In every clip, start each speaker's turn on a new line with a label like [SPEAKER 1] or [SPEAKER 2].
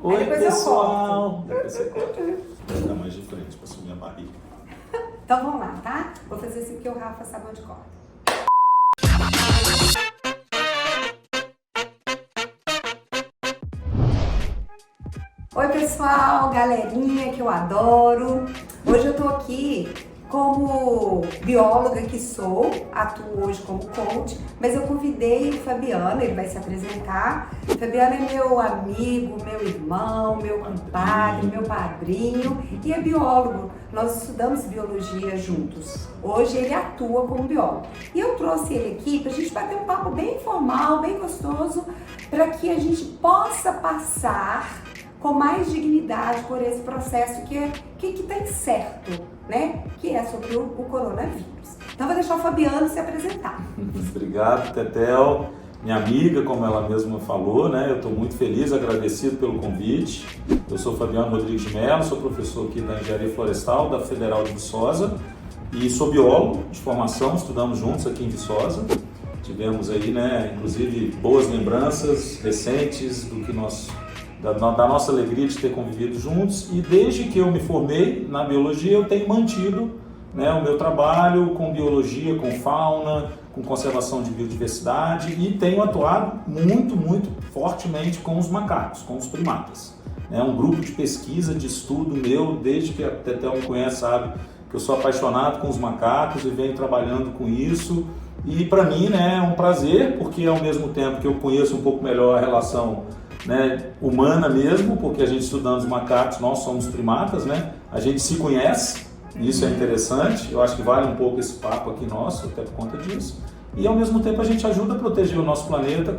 [SPEAKER 1] Oi,
[SPEAKER 2] depois
[SPEAKER 1] pessoal! Depois você corta. Vou dar mais de frente pra subir a barriga.
[SPEAKER 2] Então vamos lá, tá? Vou fazer assim porque o Rafa sabe onde corta. Oi, pessoal, galerinha que eu adoro. Hoje eu tô aqui como bióloga que sou, atuo hoje como coach, mas eu convidei o Fabiano, ele vai se apresentar. O Fabiano é meu amigo, meu irmão, meu compadre, meu padrinho e é biólogo. Nós estudamos biologia juntos. Hoje ele atua como biólogo. E eu trouxe ele aqui pra gente bater um papo bem informal, bem gostoso, para que a gente possa passar com mais dignidade por esse processo que está incerto, né? Que é sobre o coronavírus. Então vou deixar o Fabiano se apresentar.
[SPEAKER 1] Obrigado, Tetel. Minha amiga, como ela mesma falou, né? Eu estou muito feliz, agradecido pelo convite. Eu sou Fabiano Rodrigues de Mello, sou professor aqui da Engenharia Florestal da Federal de Viçosa e sou biólogo de formação, estudamos juntos aqui em Viçosa. Tivemos aí, né, inclusive, boas lembranças recentes do que da nossa alegria de ter convivido juntos, e desde que eu me formei na biologia eu tenho mantido, né, o meu trabalho com biologia, com fauna, com conservação de biodiversidade, e tenho atuado muito fortemente com os macacos, com os primatas. É um grupo de pesquisa, de estudo meu, desde que a Tetel me conhece, sabe que eu sou apaixonado com os macacos e venho trabalhando com isso, e para mim, né, é um prazer, porque ao mesmo tempo que eu conheço um pouco melhor a relação, né, humana mesmo, porque a gente estudando os macacos, nós somos primatas, né? A gente se conhece, isso é interessante, eu acho que vale um pouco esse papo aqui nosso, até por conta disso. E ao mesmo tempo a gente ajuda a proteger o nosso planeta,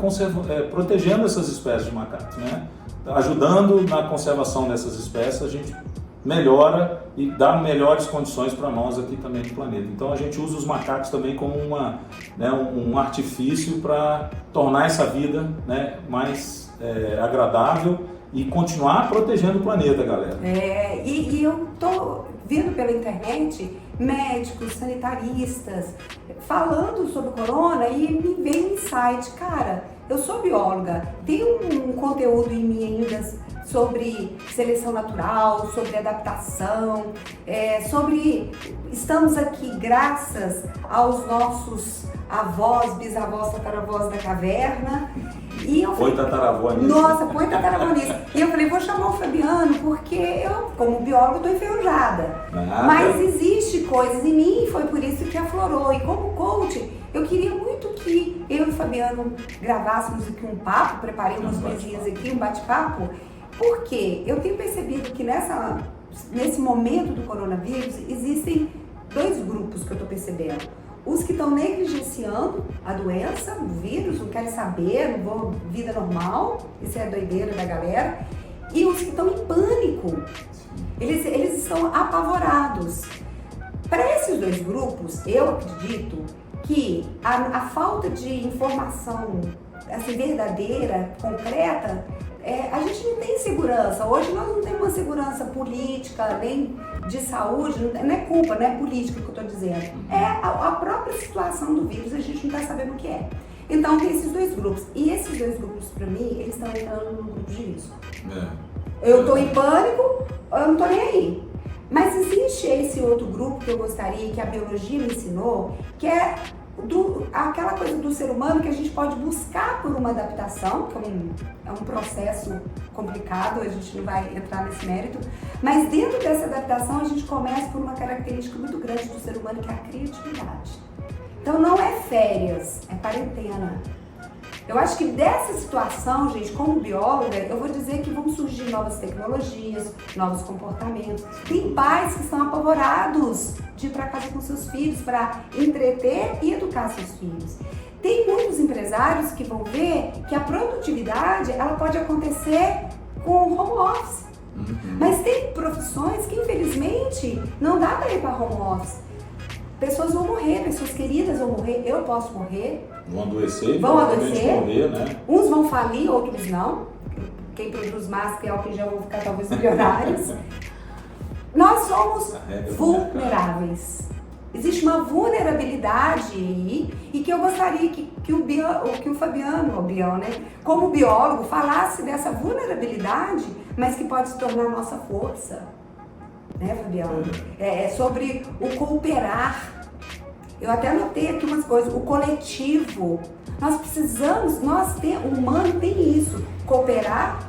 [SPEAKER 1] protegendo essas espécies de macacos, né? Ajudando na conservação dessas espécies, a gente melhora e dá melhores condições para nós aqui também no planeta. Então a gente usa os macacos também como um artifício para tornar essa vida, né, mais agradável e continuar protegendo o planeta, galera.
[SPEAKER 2] E eu tô vendo pela internet médicos, sanitaristas falando sobre o corona e me veio um insight, cara, eu sou bióloga, tem um conteúdo em mim ainda sobre seleção natural, sobre adaptação, sobre estamos aqui graças aos nossos avós, bisavós, tataravós da caverna. E eu falei,
[SPEAKER 1] põe tataravó nisso.
[SPEAKER 2] Nossa, põe tataravó nisso. E eu falei, vou chamar o Fabiano, porque eu, como biólogo, estou enferrujada. Mas existe coisas em mim e foi por isso que aflorou. E como coach, eu queria muito que eu e o Fabiano gravássemos aqui um papo, preparei umas coisinhas aqui, um bate-papo, porque eu tenho percebido que nesse momento do coronavírus existem dois grupos que eu estou percebendo. Os que estão negligenciando a doença, o vírus, não querem saber, não vou, vida normal, isso é a doideira da galera. E os que estão em pânico, eles estão apavorados. Para esses dois grupos, eu acredito que a falta de informação assim, verdadeira, concreta, a gente não tem segurança. Hoje nós não temos uma segurança política, nem de saúde, não é culpa, não é política que eu estou dizendo. É a própria situação do vírus, a gente não está sabendo o que é. Então tem esses dois grupos. E esses dois grupos, para mim, eles estão entrando no grupo de risco. Eu estou em pânico, eu não estou nem aí. Mas existe esse outro grupo que eu gostaria, que a biologia me ensinou, que é aquela coisa do ser humano que a gente pode buscar por uma adaptação, que é um processo complicado, a gente não vai entrar nesse mérito, mas dentro dessa adaptação a gente começa por uma característica muito grande do ser humano, que é a criatividade. Então não é férias, é quarentena. Eu acho que dessa situação, gente, como bióloga, eu vou dizer que vão surgir novas tecnologias, novos comportamentos. Tem pais que estão apavorados de ir para casa com seus filhos para entreter e educar seus filhos. Tem muitos empresários que vão ver que a produtividade ela pode acontecer com home office. Mas tem profissões que infelizmente não dá para ir para home office. Pessoas vão morrer, pessoas queridas vão morrer, eu posso morrer.
[SPEAKER 1] Vão adoecer,
[SPEAKER 2] morrer,
[SPEAKER 1] né?
[SPEAKER 2] Uns vão falir, outros não. Quem produz máscara e álcool em gel vão ficar talvez milionários. Nós somos vulneráveis. Existe uma vulnerabilidade aí e que eu gostaria que que o Fabiano, né, como biólogo, falasse dessa vulnerabilidade, mas que pode se tornar nossa força, né, Fabiano? É sobre o cooperar. Eu até anotei aqui umas coisas, o coletivo. Nós precisamos, o humano tem isso, cooperar,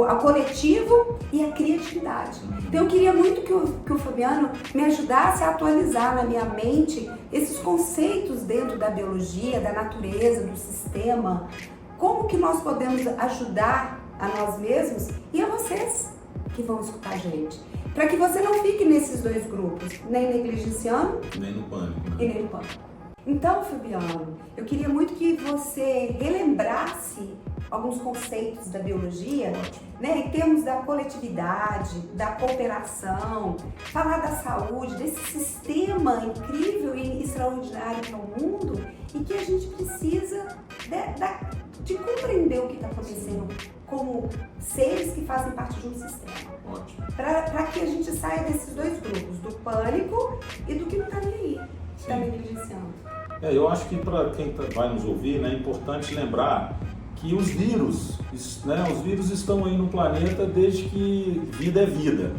[SPEAKER 2] a coletivo e a criatividade. Então eu queria muito que o Fabiano me ajudasse a atualizar na minha mente esses conceitos dentro da biologia, da natureza, do sistema. Como que nós podemos ajudar a nós mesmos e a vocês que vão escutar a gente. Para que você não fique nesses dois grupos, nem negligenciando,
[SPEAKER 1] nem no pânico. Né?
[SPEAKER 2] E nem no pânico. Então, Fabiano, eu queria muito que você relembrasse alguns conceitos da biologia, né, em termos da coletividade, da cooperação, falar da saúde, desse sistema incrível e extraordinário que é o mundo e que a gente precisa de compreender o que está acontecendo como seres que fazem parte de um sistema. Para que a gente saia desses dois grupos, do pânico e do que não está nem aí, que está negligenciando.
[SPEAKER 1] Eu acho que para quem vai nos ouvir, né, é importante lembrar que os vírus estão aí no planeta desde que vida é vida.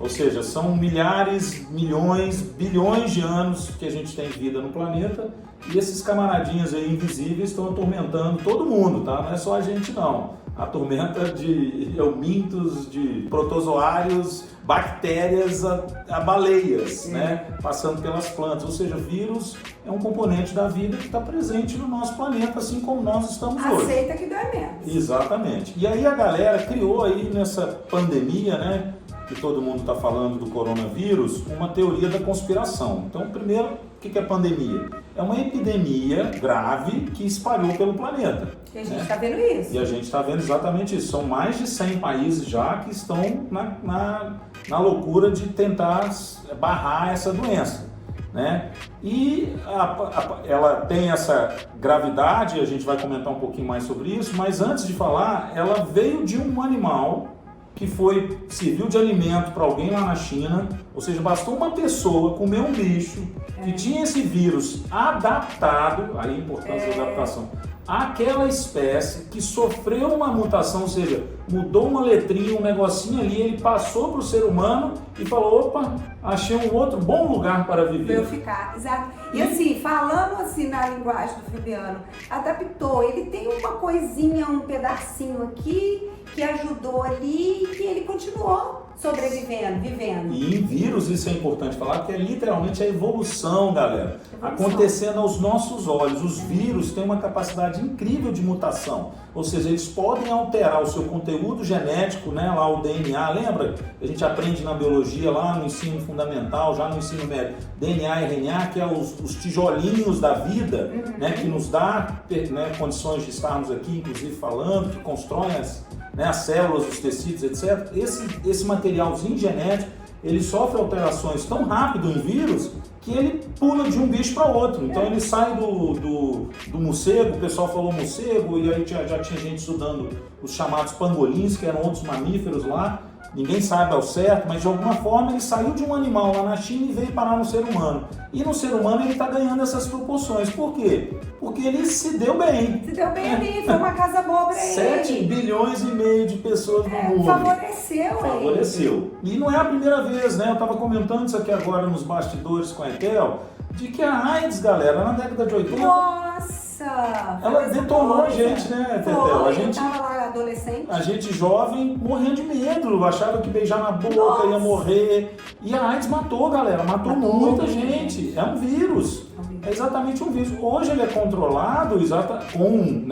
[SPEAKER 1] Ou seja, são milhares, milhões, bilhões de anos que a gente tem vida no planeta e esses camaradinhas aí invisíveis estão atormentando todo mundo, tá? Não é só a gente não. Atormenta de eumintos, de protozoários, bactérias a baleias, né? Passando pelas plantas. Ou seja, vírus é um componente da vida que está presente no nosso planeta, assim como nós estamos hoje.
[SPEAKER 2] Aceita que dói menos.
[SPEAKER 1] Exatamente. E aí a galera criou aí nessa pandemia, né? Que todo mundo está falando do coronavírus, uma teoria da conspiração. Então, primeiro, o que é pandemia? É uma epidemia grave que espalhou pelo planeta.
[SPEAKER 2] E a gente está vendo isso.
[SPEAKER 1] E a gente está vendo exatamente isso. São mais de 100 países já que estão na loucura de tentar barrar essa doença, né? E ela tem essa gravidade, a gente vai comentar um pouquinho mais sobre isso, mas antes de falar, ela veio de um animal que serviu de alimento para alguém lá na China, ou seja, bastou uma pessoa comer um bicho que tinha esse vírus adaptado, aí a importância da adaptação, àquela espécie que sofreu uma mutação, ou seja, mudou uma letrinha, um negocinho ali, ele passou para o ser humano e falou, opa, achei um outro bom lugar para viver.
[SPEAKER 2] Veio ficar, exato. E assim, falando assim na linguagem do Fabiano, adaptou, ele tem uma coisinha, um pedacinho aqui, que ajudou ali e que ele continuou sobrevivendo, vivendo.
[SPEAKER 1] E em vírus, isso é importante falar, que é literalmente a evolução, galera, acontecendo aos nossos olhos. Os vírus têm uma capacidade incrível de mutação, ou seja, eles podem alterar o seu conteúdo genético, né, lá o DNA, lembra? A gente aprende na biologia, lá no ensino fundamental, já no ensino médio, DNA e RNA, que é os tijolinhos da vida, né, que nos dá, né, condições de estarmos aqui, inclusive falando, que constroem as células, os tecidos, etc. Esse materialzinho genético, ele sofre alterações tão rápido em vírus que ele pula de um bicho para outro. Então ele sai do morcego, o pessoal falou morcego, e aí já tinha gente estudando os chamados pangolins, que eram outros mamíferos lá. Ninguém sabe ao certo, mas de alguma forma ele saiu de um animal lá na China e veio parar no ser humano. E no ser humano ele está ganhando essas proporções. Por quê? Porque ele se deu bem.
[SPEAKER 2] Se deu bem ali, foi uma casa boa para ele.
[SPEAKER 1] 7,5 bilhões de pessoas no mundo.
[SPEAKER 2] Favoreceu.
[SPEAKER 1] E não é a primeira vez, né? Eu estava comentando isso aqui agora nos bastidores com a Etel, de que a AIDS, galera, na década de 80...
[SPEAKER 2] Nossa!
[SPEAKER 1] Ela detonou a gente, né, Tetel?
[SPEAKER 2] A
[SPEAKER 1] gente jovem morrendo de medo, achava que beijar na boca ia morrer. E a AIDS matou, galera, matou muita gente. É um vírus. É exatamente um vírus. Hoje ele é controlado com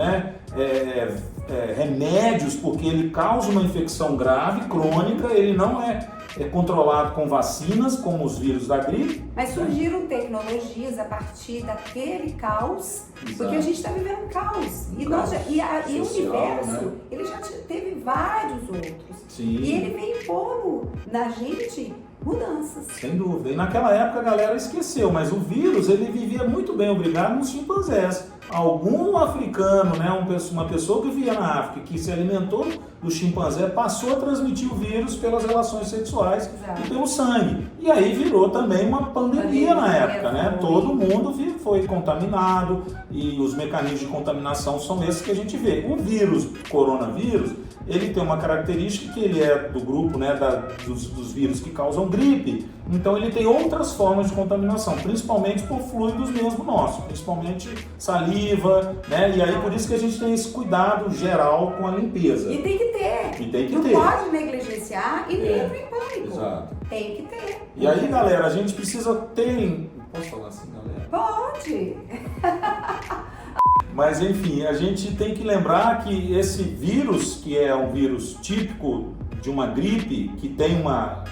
[SPEAKER 1] remédios, porque ele causa uma infecção grave, crônica, ele não é controlado com vacinas, como os vírus da gripe.
[SPEAKER 2] Mas surgiram tecnologias a partir daquele caos, porque a gente está vivendo um caos. E o universo, né? Ele já teve vários outros.
[SPEAKER 1] Sim.
[SPEAKER 2] E ele vem impondo na gente mudanças.
[SPEAKER 1] Sem dúvida. E naquela época a galera esqueceu, mas o vírus, ele vivia muito bem, obrigado, nos chimpanzés. algum africano, né, uma pessoa que vivia na África, que se alimentou do chimpanzé, passou a transmitir o vírus pelas relações sexuais e pelo sangue. E aí virou também uma pandemia na época, né? Todo mundo foi contaminado e os mecanismos de contaminação são esses que a gente vê. O vírus, coronavírus, ele tem uma característica que ele é do grupo, né, dos vírus que causam gripe, então ele tem outras formas de contaminação, principalmente por fluidos mesmo nossos, principalmente saliva, né, e aí por isso que a gente tem esse cuidado geral com a limpeza.
[SPEAKER 2] E tem que ter. Não pode negligenciar e nem entrar em pânico.
[SPEAKER 1] Exato.
[SPEAKER 2] Tem que ter.
[SPEAKER 1] E aí, galera, a gente precisa ter... Posso falar assim, galera?
[SPEAKER 2] Pode!
[SPEAKER 1] Mas enfim, a gente tem que lembrar que esse vírus, que é um vírus típico de uma gripe, que tem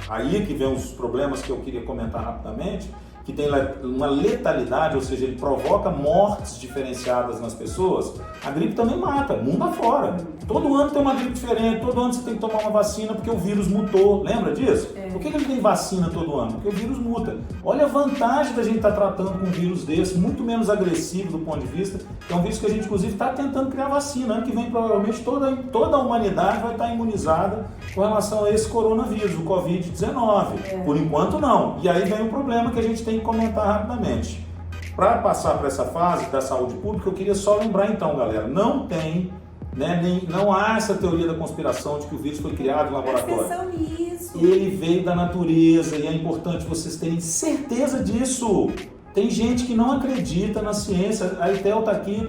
[SPEAKER 1] aí que vem os problemas que eu queria comentar rapidamente, que tem uma letalidade, ou seja, ele provoca mortes diferenciadas nas pessoas, a gripe também mata, mundo afora. Todo ano tem uma gripe diferente, todo ano você tem que tomar uma vacina porque o vírus mutou, lembra disso? Por que ele tem vacina todo ano? Porque o vírus muta. Olha a vantagem da gente estar tratando com um vírus desse, muito menos agressivo do ponto de vista, que é um vírus que a gente inclusive está tentando criar vacina, ano que vem provavelmente toda a humanidade vai estar imunizada com relação a esse coronavírus, o Covid-19. Por enquanto não. E aí vem o problema que a gente tem que comentar rapidamente. Para passar para essa fase da saúde pública, eu queria só lembrar então, galera, não há essa teoria da conspiração de que o vírus foi criado em laboratório.
[SPEAKER 2] Presta atenção nisso.
[SPEAKER 1] Ele veio da natureza e é importante vocês terem certeza disso. Tem gente que não acredita na ciência. A Itel está aqui,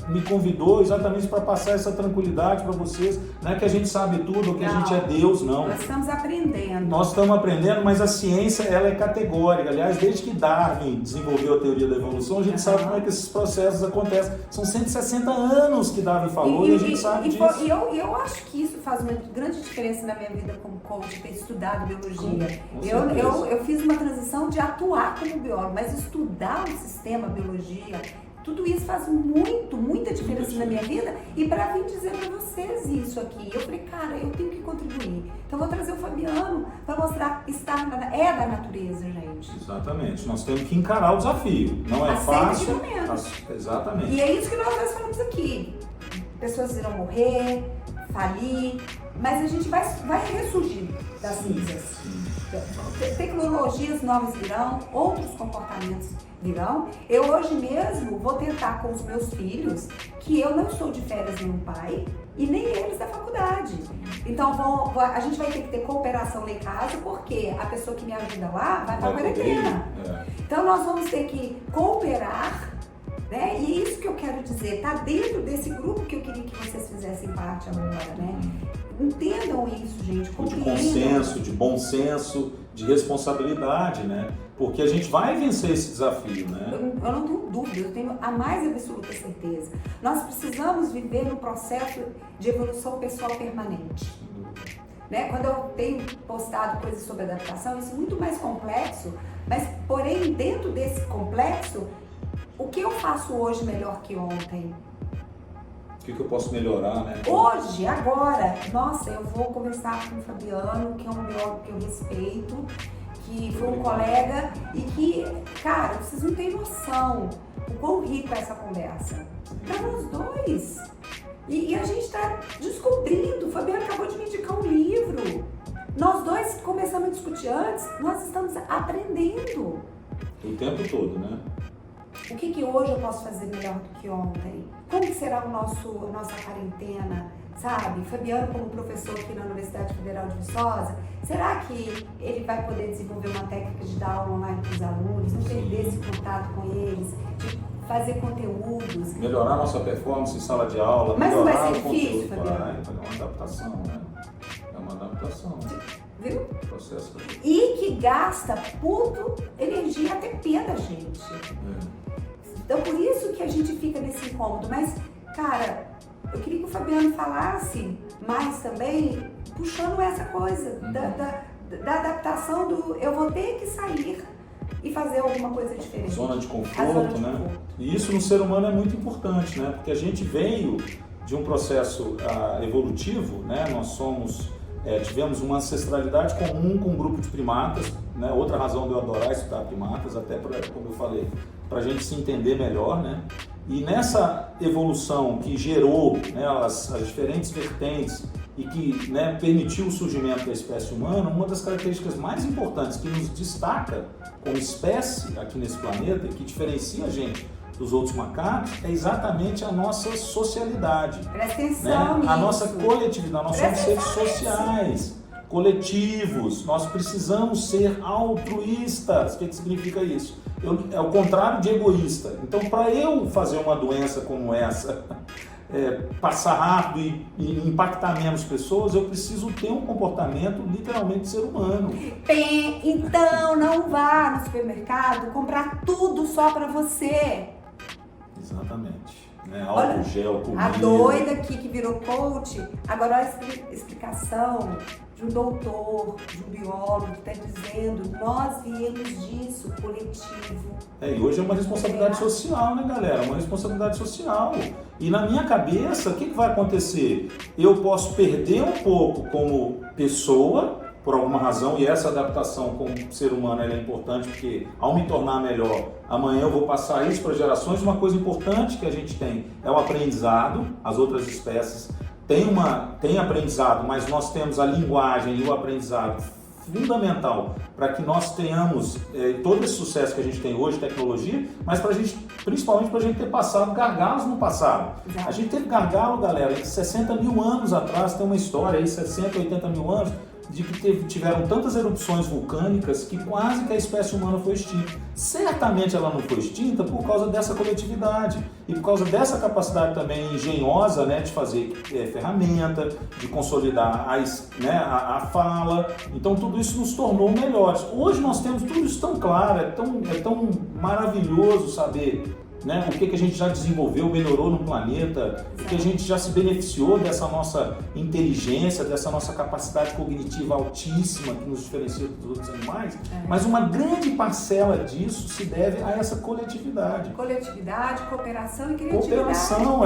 [SPEAKER 1] me convidou exatamente para passar essa tranquilidade para vocês. Não é que a gente sabe tudo ou que a gente é Deus, não.
[SPEAKER 2] Nós estamos aprendendo.
[SPEAKER 1] Nós estamos aprendendo, mas a ciência ela é categórica. Aliás, desde que Darwin desenvolveu a teoria da evolução, a gente sabe como é que esses processos acontecem. São 160 anos que Darwin falou e a gente sabe disso.
[SPEAKER 2] E eu acho que isso faz uma grande diferença na minha vida como coach, ter estudado biologia. Eu fiz uma transição de atuar como biólogo, mas estudar o sistema, a biologia, tudo isso faz muita diferença na minha vida. E para vir dizer para vocês isso aqui, eu falei, cara, eu tenho que contribuir. Então eu vou trazer o Fabiano para mostrar que é da natureza, gente.
[SPEAKER 1] Exatamente. Nós temos que encarar o desafio. Não é fácil. Exatamente.
[SPEAKER 2] E é isso que nós falamos aqui. Pessoas irão morrer, falir, mas a gente vai ressurgir das cinzas. Tecnologias novas virão, outros comportamentos virão. Eu hoje mesmo vou tentar com os meus filhos, que eu não estou de férias nenhum pai e nem eles da faculdade. Então a gente vai ter que ter cooperação lá em casa, porque a pessoa que me ajuda lá vai para a quarentena. Então nós vamos ter que cooperar, né? E é isso que eu quero dizer, tá dentro desse grupo que eu queria que vocês fizessem parte agora, né? Entendam isso, gente, compreendam.
[SPEAKER 1] De consenso, de bom senso, de responsabilidade, né? Porque a gente vai vencer esse desafio, né?
[SPEAKER 2] Eu não tenho dúvida, eu tenho a mais absoluta certeza. Nós precisamos viver no processo de evolução pessoal permanente. Né? Quando eu tenho postado coisas sobre adaptação, isso é muito mais complexo, mas porém dentro desse complexo, o que eu faço hoje melhor que ontem?
[SPEAKER 1] O que eu posso melhorar, né?
[SPEAKER 2] Hoje, agora, nossa, eu vou conversar com o Fabiano, que é um biólogo que eu respeito, que foi um colega e que, cara, vocês não têm noção o quão rico é essa conversa. Para nós dois. E a gente está descobrindo, o Fabiano acabou de me indicar um livro. Nós dois começamos a discutir antes, nós estamos aprendendo.
[SPEAKER 1] O tempo todo, né?
[SPEAKER 2] O que hoje eu posso fazer melhor do que ontem? Como que será a nossa quarentena, sabe? Fabiano, como professor aqui na Universidade Federal de Viçosa, será que ele vai poder desenvolver uma técnica de dar aula online para os alunos, não perder esse contato com eles, de fazer conteúdos?
[SPEAKER 1] Melhorar nossa performance em sala de aula.
[SPEAKER 2] Mas não vai ser difícil, Fabiano?
[SPEAKER 1] Vai dar uma adaptação, né? É uma adaptação.
[SPEAKER 2] Viu?
[SPEAKER 1] Processo.
[SPEAKER 2] E que gasta energia até pé da gente. Então, por isso que a gente fica nesse incômodo. Mas, cara, eu queria que o Fabiano falasse mais também, puxando essa coisa da adaptação do eu vou ter que sair e fazer alguma coisa diferente.
[SPEAKER 1] Zona de conforto, né? E isso no ser humano é muito importante, né? Porque a gente veio de um processo evolutivo, né? Nós tivemos uma ancestralidade comum com um grupo de primatas, né? Outra razão de eu adorar estudar primatas, até como eu falei, para a gente se entender melhor, né? E nessa evolução que gerou, né, as diferentes vertentes e que, né, permitiu o surgimento da espécie humana, uma das características mais importantes que nos destaca como espécie aqui nesse planeta e que diferencia a gente dos outros macacos é exatamente a nossa socialidade.
[SPEAKER 2] Presta atenção nisso.
[SPEAKER 1] A nossa coletividade, nós somos seres sociais, coletivos, nós precisamos ser altruístas. O que significa isso? É o contrário de egoísta. Então, para eu fazer uma doença como essa, passar rápido e impactar menos pessoas, eu preciso ter um comportamento literalmente ser humano.
[SPEAKER 2] Então, não vá no supermercado comprar tudo só para você.
[SPEAKER 1] Exatamente. Álcool, gel, comida.
[SPEAKER 2] A doida aqui que virou coach, agora olha a explicação de um doutor, de um biólogo que está dizendo, nós viemos disso, coletivo.
[SPEAKER 1] E hoje é uma responsabilidade social, né, galera? Uma responsabilidade social. E na minha cabeça, o que vai acontecer? Eu posso perder um pouco como pessoa, por alguma razão, e essa adaptação como ser humano é importante, porque ao me tornar melhor, amanhã eu vou passar isso para gerações. Uma coisa importante que a gente tem é o aprendizado. As outras espécies têm aprendizado, mas nós temos a linguagem e o aprendizado fundamental para que nós tenhamos todo esse sucesso que a gente tem hoje, tecnologia, mas principalmente para a gente ter passado gargalos no passado. Exato. A gente teve gargalo, galera, de 60 mil anos atrás, tem uma história aí, 60, 80 mil anos, de que tiveram tantas erupções vulcânicas que quase que a espécie humana foi extinta. Certamente ela não foi extinta por causa dessa coletividade e por causa dessa capacidade também engenhosa, né, de fazer ferramenta, de consolidar a fala. Então tudo isso nos tornou melhores. Hoje nós temos tudo isso tão claro, é tão maravilhoso saber, né, o que a gente já desenvolveu, melhorou no planeta, o que a gente já se beneficiou dessa nossa inteligência, dessa nossa capacidade cognitiva altíssima que nos diferencia dos outros animais, mas uma grande parcela disso se deve a essa coletividade.
[SPEAKER 2] Coletividade, cooperação e criatividade.
[SPEAKER 1] Cooperação,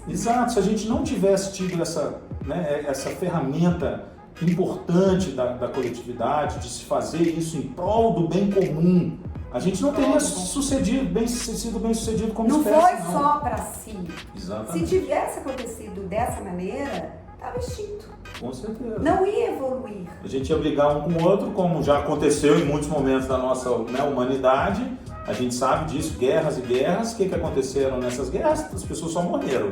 [SPEAKER 1] exato, se a gente não tivesse tido essa ferramenta importante da coletividade, de se fazer isso em prol do bem comum, a gente não teria sido bem sucedido como espécie.
[SPEAKER 2] Não foi só para si.
[SPEAKER 1] Exatamente.
[SPEAKER 2] Se tivesse acontecido dessa maneira, estava extinto.
[SPEAKER 1] Com certeza.
[SPEAKER 2] Não ia evoluir.
[SPEAKER 1] A gente ia brigar um com o outro, como já aconteceu em muitos momentos da nossa humanidade. A gente sabe disso, guerras e guerras. O que aconteceram nessas guerras? As pessoas só morreram.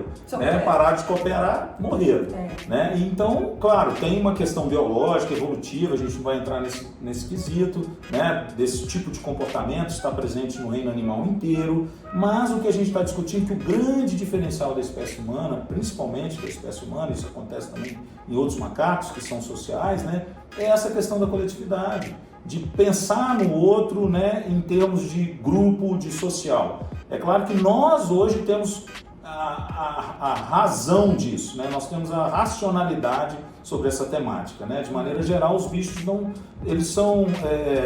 [SPEAKER 1] Pararam de cooperar, morreram. Né? Então, claro, tem uma questão biológica, evolutiva, a gente não vai entrar nesse quesito, né? Desse tipo de comportamento está presente no reino animal inteiro, mas o que a gente está discutindo é que o grande diferencial da espécie humana, principalmente da espécie humana, isso acontece também em outros macacos que são sociais, né? É essa questão da coletividade, de pensar no outro, né, em termos de grupo, de social. É claro que nós hoje temos a razão disso, né? Nós temos a racionalidade sobre essa temática, né? De maneira geral, os bichos eles são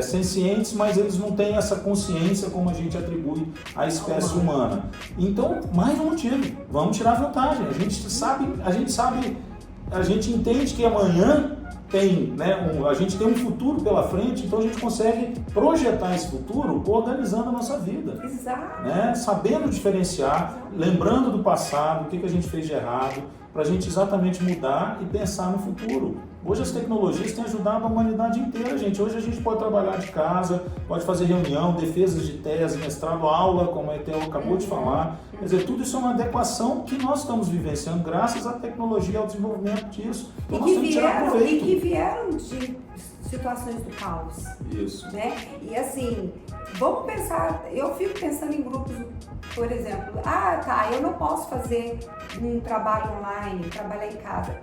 [SPEAKER 1] sencientes, mas eles não têm essa consciência como a gente atribui à espécie humana. Então, mais um motivo, vamos tirar vantagem. A gente entende que amanhã a gente tem um futuro pela frente, então a gente consegue projetar esse futuro organizando a nossa vida.
[SPEAKER 2] Exato.
[SPEAKER 1] Né? Sabendo diferenciar, lembrando do passado, o que a gente fez de errado, para a gente exatamente mudar e pensar no futuro. Hoje as tecnologias têm ajudado a humanidade inteira, gente. Hoje a gente pode trabalhar de casa, pode fazer reunião, defesas de tese, mestrado, aula, como a Etel acabou de falar. Quer dizer, tudo isso é uma adequação que nós estamos vivenciando graças à tecnologia e ao desenvolvimento disso.
[SPEAKER 2] Então, e que vieram de situações do caos.
[SPEAKER 1] Isso.
[SPEAKER 2] Né? E assim, vamos pensar, eu fico pensando em grupos, por exemplo, eu não posso fazer um trabalho online, trabalhar em casa.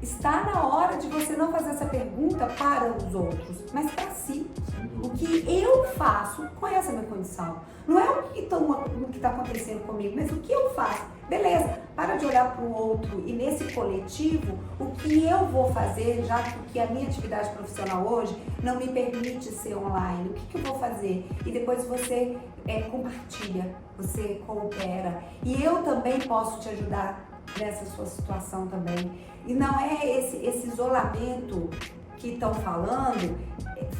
[SPEAKER 2] Está na hora de você não fazer essa pergunta para os outros, mas para si. O que eu faço com essa minha condição? Não é o que está acontecendo comigo, mas o que eu faço? Beleza, para de olhar para o outro e nesse coletivo, o que eu vou fazer, já que a minha atividade profissional hoje não me permite ser online, o que eu vou fazer? E depois você compartilha, você coopera. E eu também posso te ajudar nessa sua situação também. E não é esse isolamento que estão falando,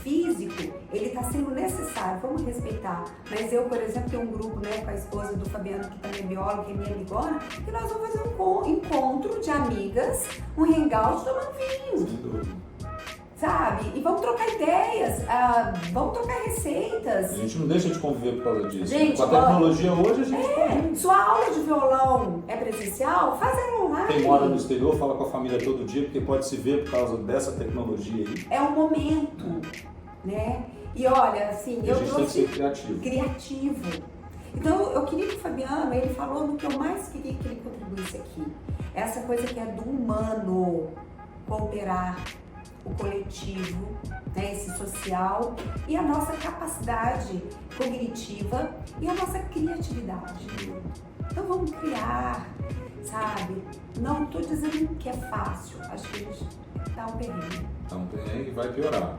[SPEAKER 2] físico, ele está sendo necessário, vamos respeitar. Mas eu, por exemplo, tenho um grupo, né, com a esposa do Fabiano, que também é biólogo, que é minha amigona, e nós vamos fazer um encontro de amigas, um hangout tomando vinho. Sabe? E vamos trocar ideias, vamos trocar receitas.
[SPEAKER 1] A gente não deixa de conviver por causa disso.
[SPEAKER 2] Gente,
[SPEAKER 1] com a tecnologia hoje, a gente
[SPEAKER 2] sua aula de violão é presencial? Faz ela online.
[SPEAKER 1] Quem mora no exterior fala com a família todo dia, porque pode se ver por causa dessa tecnologia aí.
[SPEAKER 2] É um momento, né? E olha, assim, eu trouxe criativo. Então, eu queria que o Fabiano, ele falou no que eu mais queria que ele contribuísse aqui. Essa coisa que é do humano, cooperar, o coletivo, né, esse social, e a nossa capacidade cognitiva e a nossa criatividade. Então vamos criar, sabe? Não estou dizendo que é fácil, acho que a gente está um perrengue.
[SPEAKER 1] Está um perrengue e vai piorar.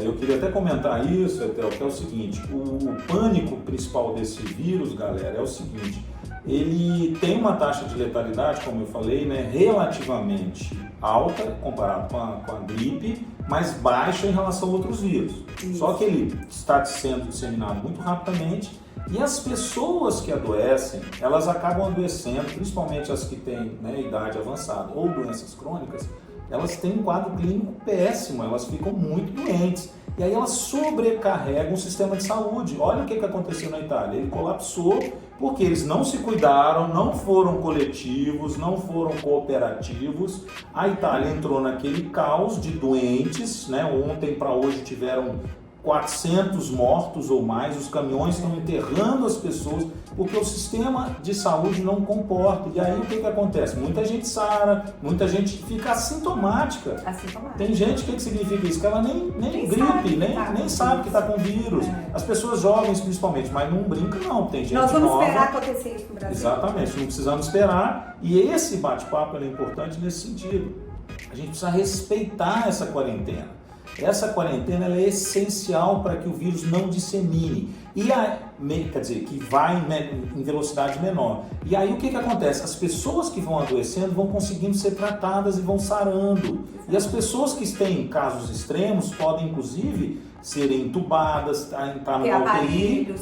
[SPEAKER 1] Eu queria até comentar isso, Etel, que é o seguinte, o pânico principal desse vírus, galera, é o seguinte, ele tem uma taxa de letalidade, como eu falei, né, relativamente alta, comparado com a gripe, mas baixa em relação a outros vírus. Isso. Só que ele está sendo disseminado muito rapidamente e as pessoas que adoecem, elas acabam adoecendo, principalmente as que têm, né, idade avançada ou doenças crônicas, elas têm um quadro clínico péssimo, elas ficam muito doentes. E aí elas sobrecarregam o sistema de saúde. Olha o que aconteceu na Itália. Ele colapsou porque eles não se cuidaram, não foram coletivos, não foram cooperativos. A Itália entrou naquele caos de doentes, né? Ontem para hoje tiveram 400 mortos ou mais, os caminhões estão enterrando as pessoas porque o sistema de saúde não comporta. E aí o que acontece? Muita gente sara, muita gente fica assintomática. Tem gente, o que significa isso? Que ela nem gripe, nem sabe que está com vírus. As pessoas jovens principalmente, mas não brinca não, tem gente nova.
[SPEAKER 2] Nós vamos esperar acontecer isso no Brasil.
[SPEAKER 1] Exatamente, não precisamos esperar. E esse bate-papo é importante nesse sentido. A gente precisa respeitar essa quarentena. Essa quarentena ela é essencial para que o vírus não dissemine, quer dizer, que vai em velocidade menor. E aí o que acontece? As pessoas que vão adoecendo vão conseguindo ser tratadas e vão sarando. E as pessoas que têm casos extremos podem, inclusive, serem entubadas, entrar no UTI,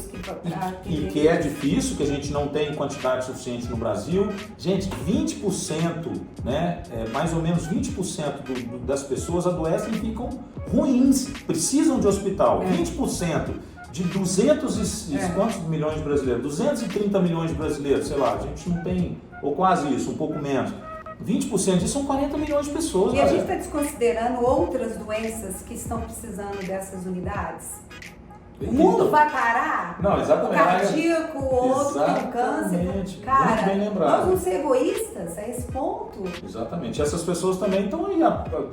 [SPEAKER 1] e que é difícil, que a gente não tem quantidade suficiente no Brasil. Gente, 20%, né, mais ou menos 20% das pessoas adoecem e ficam ruins, precisam de hospital. 20% de 200 e quantos milhões de brasileiros? 230 milhões de brasileiros, sei lá, a gente não tem, ou quase isso, um pouco menos. 20% disso são 40 milhões de pessoas.
[SPEAKER 2] E a gente está desconsiderando outras doenças que estão precisando dessas unidades? O mundo vai parar?
[SPEAKER 1] Não, exatamente.
[SPEAKER 2] O cardíaco, o outro tem câncer. Cara,
[SPEAKER 1] muito bem lembrado.
[SPEAKER 2] Nós vamos ser egoístas a esse ponto?
[SPEAKER 1] Exatamente. Essas pessoas também estão aí.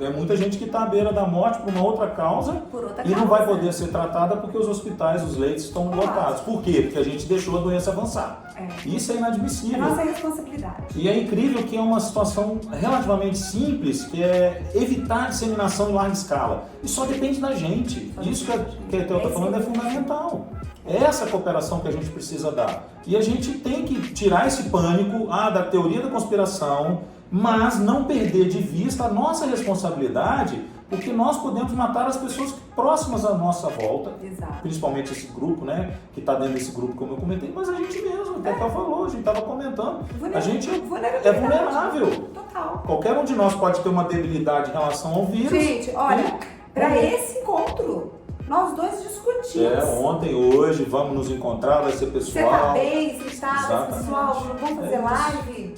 [SPEAKER 1] É muita gente que está à beira da morte por uma outra causa e não vai poder ser tratada porque os hospitais, os leitos estão lotados. Por quê? Porque a gente deixou a doença avançar. Isso é inadmissível.
[SPEAKER 2] É nossa responsabilidade.
[SPEAKER 1] E é incrível que é uma situação relativamente simples, que é evitar a disseminação em larga escala. E só depende da gente. Isso que a Etel está falando é fundamental. É essa cooperação que a gente precisa dar. E a gente tem que tirar esse pânico da teoria da conspiração, mas não perder de vista a nossa responsabilidade, porque nós podemos matar as pessoas próximas à nossa volta.
[SPEAKER 2] Exato.
[SPEAKER 1] Principalmente esse grupo, né, que está dentro desse grupo, como eu comentei, mas a gente mesmo, até que ela falou, a gente estava comentando, a gente é vulnerável.
[SPEAKER 2] Total.
[SPEAKER 1] Qualquer um de nós pode ter uma debilidade em relação ao vírus.
[SPEAKER 2] Gente, olha, para esse encontro, nós dois discutimos.
[SPEAKER 1] Ontem, hoje, vamos nos encontrar, vai ser pessoal.
[SPEAKER 2] Você tá bem, você está, pessoal, vamos fazer live?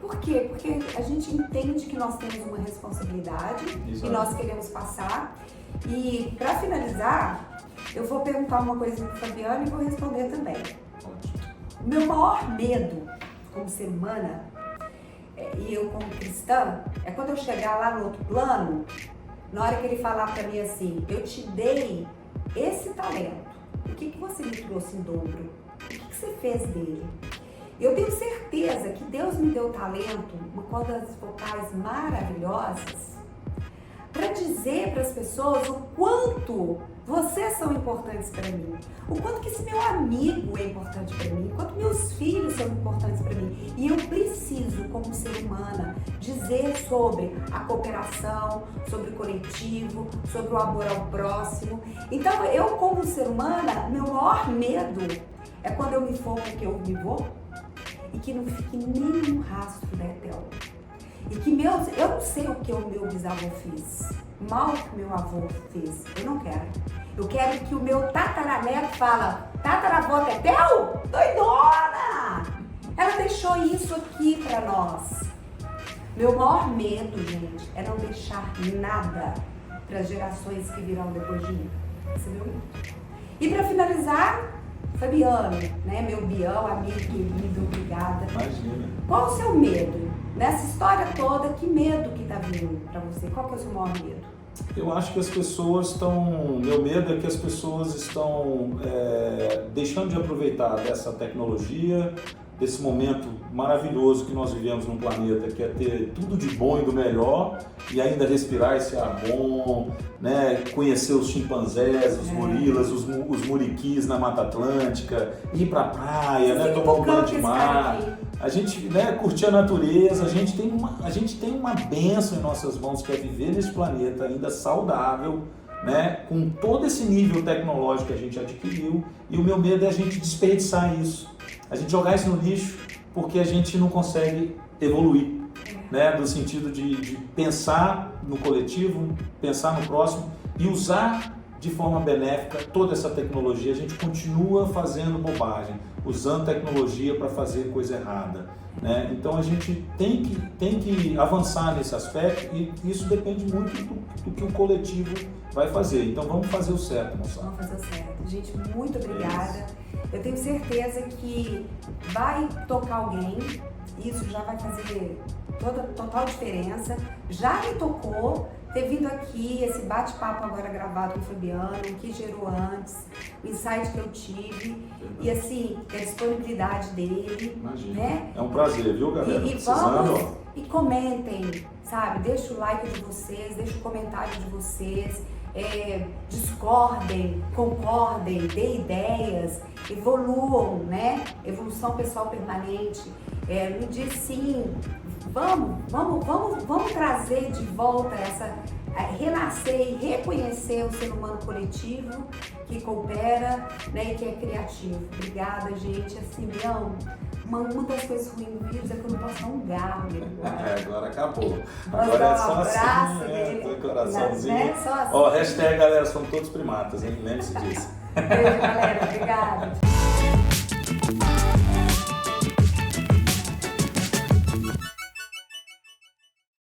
[SPEAKER 2] Por quê? Porque a gente entende que nós temos uma responsabilidade e nós queremos passar. E para finalizar, eu vou perguntar uma coisa para o Fabiano e vou responder também. Meu maior medo como ser humana, e eu como cristã, é quando eu chegar lá no outro plano, na hora que ele falar para mim assim, eu te dei esse talento, o que você me trouxe em dobro? O que você fez dele? Eu tenho certeza que Deus me deu talento, uma cordas vocais maravilhosas, para dizer para as pessoas o quanto vocês são importantes para mim, o quanto que esse meu amigo é importante para mim, o quanto meus filhos são importantes para mim. E eu preciso, como ser humana, dizer sobre a cooperação, sobre o coletivo, sobre o amor ao próximo. Então, eu como ser humana, meu maior medo é quando eu me for porque eu me vou e que não fique nenhum rastro da Etel. E que eu não sei o que o meu bisavô fez, mal que meu avô fez, eu não quero. Eu quero que o meu tataraneto fala, tataravó Etel, doidona! Ela deixou isso aqui pra nós. Meu maior medo, gente, é não deixar nada para as gerações que virão depois de mim. Esse é meu medo. E para finalizar, Fabiano, né, meu bião, amigo querido, obrigada.
[SPEAKER 1] Imagina.
[SPEAKER 2] Qual o seu medo? Nessa história toda, que medo que tá vindo para você? Qual que é o seu maior medo?
[SPEAKER 1] Eu acho que as pessoas estão... Meu medo é que as pessoas estão deixando de aproveitar dessa tecnologia, desse momento maravilhoso que nós vivemos no planeta, que é ter tudo de bom e do melhor, e ainda respirar esse ar bom, né? Conhecer os chimpanzés, os gorilas, os muriquis na Mata Atlântica, ir pra praia, né? Tomar um banho de mar. A gente, né, curtir a natureza, a gente tem uma bênção em nossas mãos, que é viver nesse planeta ainda saudável, né, com todo esse nível tecnológico que a gente adquiriu, e o meu medo é a gente desperdiçar isso, a gente jogar isso no lixo, porque a gente não consegue evoluir, né, no sentido de pensar no coletivo, pensar no próximo e usar de forma benéfica toda essa tecnologia. A gente continua fazendo bobagem, usando tecnologia para fazer coisa errada, né? Então a gente tem que avançar nesse aspecto, e isso depende muito do que o coletivo vai fazer. Então vamos fazer o certo, moçada.
[SPEAKER 2] Vamos fazer o certo. Gente, muito obrigada. Eu tenho certeza que vai tocar alguém, isso já vai fazer total diferença. Já me tocou ter vindo aqui, esse bate-papo agora gravado com o Fabiano, o que gerou antes, o insight que eu tive, e assim, a disponibilidade dele.
[SPEAKER 1] Imagina.
[SPEAKER 2] Né?
[SPEAKER 1] É um prazer, viu, galera?
[SPEAKER 2] E comentem, sabe? Deixa o like de vocês, deixa o comentário de vocês, discordem, concordem, dê ideias, evoluam, né? Evolução pessoal permanente. No dia sim, vamos trazer de volta renascer e reconhecer o ser humano coletivo que coopera, né, e que é criativo. Obrigada, gente. Assim, uma das coisas ruins do vírus é que eu não posso dar um garro.
[SPEAKER 1] Agora acabou. Agora é só assim, coraçãozinho.
[SPEAKER 2] Né? Só assim.
[SPEAKER 1] Ó, hashtag, galera, somos todos primatas, hein? Lembre-se disso.
[SPEAKER 2] Beijo, galera. Obrigada.